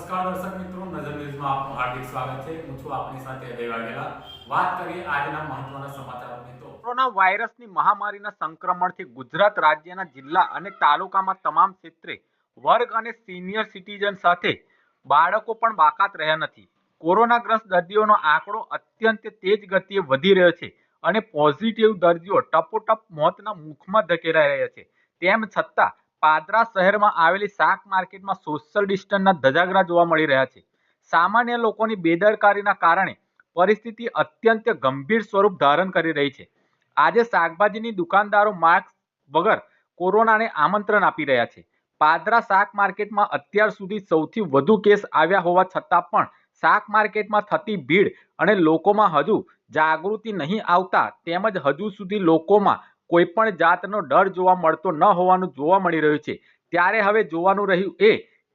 નમસ્કાર દર્શક મિત્રો, નજર ન્યૂઝમાં આપનું હાર્દિક સ્વાગત છે। હું છું આપની સાથે અજય વાઘેલા। વાત કરીએ આજના મહત્વના સમાચારોની તો કોરોના વાયરસની મહામારીના સંક્રમણથી ગુજરાત રાજ્યના જિલ્લા અને તાલુકામાં તમામ ક્ષેત્રે વર્ગ અને સિનિયર સિટીઝન સાથે બાળકો પણ બાકાત રહ્યા નથી। કોરોનાગ્રસ્ત દર્દીઓનો આંકડો અત્યંત તેજ ગતિએ વધી રહ્યો છે અને પોઝિટિવ દર્દીઓ ટપોટપ મોતના મુખમાં ધકેલાઈ રહ્યા છે। તેમ છતાં પાદરા શહેરમાં આવેલી શાક માર્કેટમાં સોશિયલ ડિસ્ટન્સના ધજાગરા જોવા મળી રહ્યા છે। સામાન્ય લોકોની બેદરકારીના કારણે પરિસ્થિતિ અત્યંત ગંભીર સ્વરૂપ ધારણ કરી રહી છે। આજે શાકભાજીની દુકાનદારો માસ્ક વગર કોરોનાને આમંત્રણ આપી રહ્યા છે। પાદરા શાક માર્કેટમાં અત્યાર સુધી સૌથી વધુ કેસ આવ્યા હોવા છતાં પણ શાક માર્કેટમાં થતી ભીડ અને લોકોમાં હજુ જાગૃતિ નહીં આવતા તેમજ હજુ સુધી લોકોમાં કોઈ પણ જાતનો ડર જોવા મળતો ન હોવાનું જોવા મળી રહ્યું છે। ત્યારે હવે જોવાનું રહ્યું એ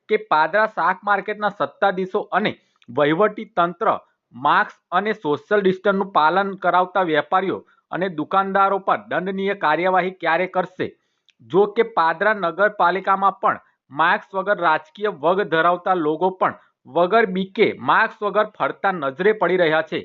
કે પાદરા શાક માર્કેટના સત્તાધીશો અને વહીવટી તંત્ર માસ્ક અને સોશિયલ ડિસ્ટન્સનું પાલન કરાવતા વેપારીઓ અને દુકાનદારો પર દંડનીય કાર્યવાહી ક્યારે કરશે। જો કે પાદરા નગરપાલિકામાં પણ માસ્ક વગર રાજકીય વગ ધરાવતા લોકો પણ વગર બીકે માસ્ક વગર ફરતા નજરે પડી રહ્યા છે।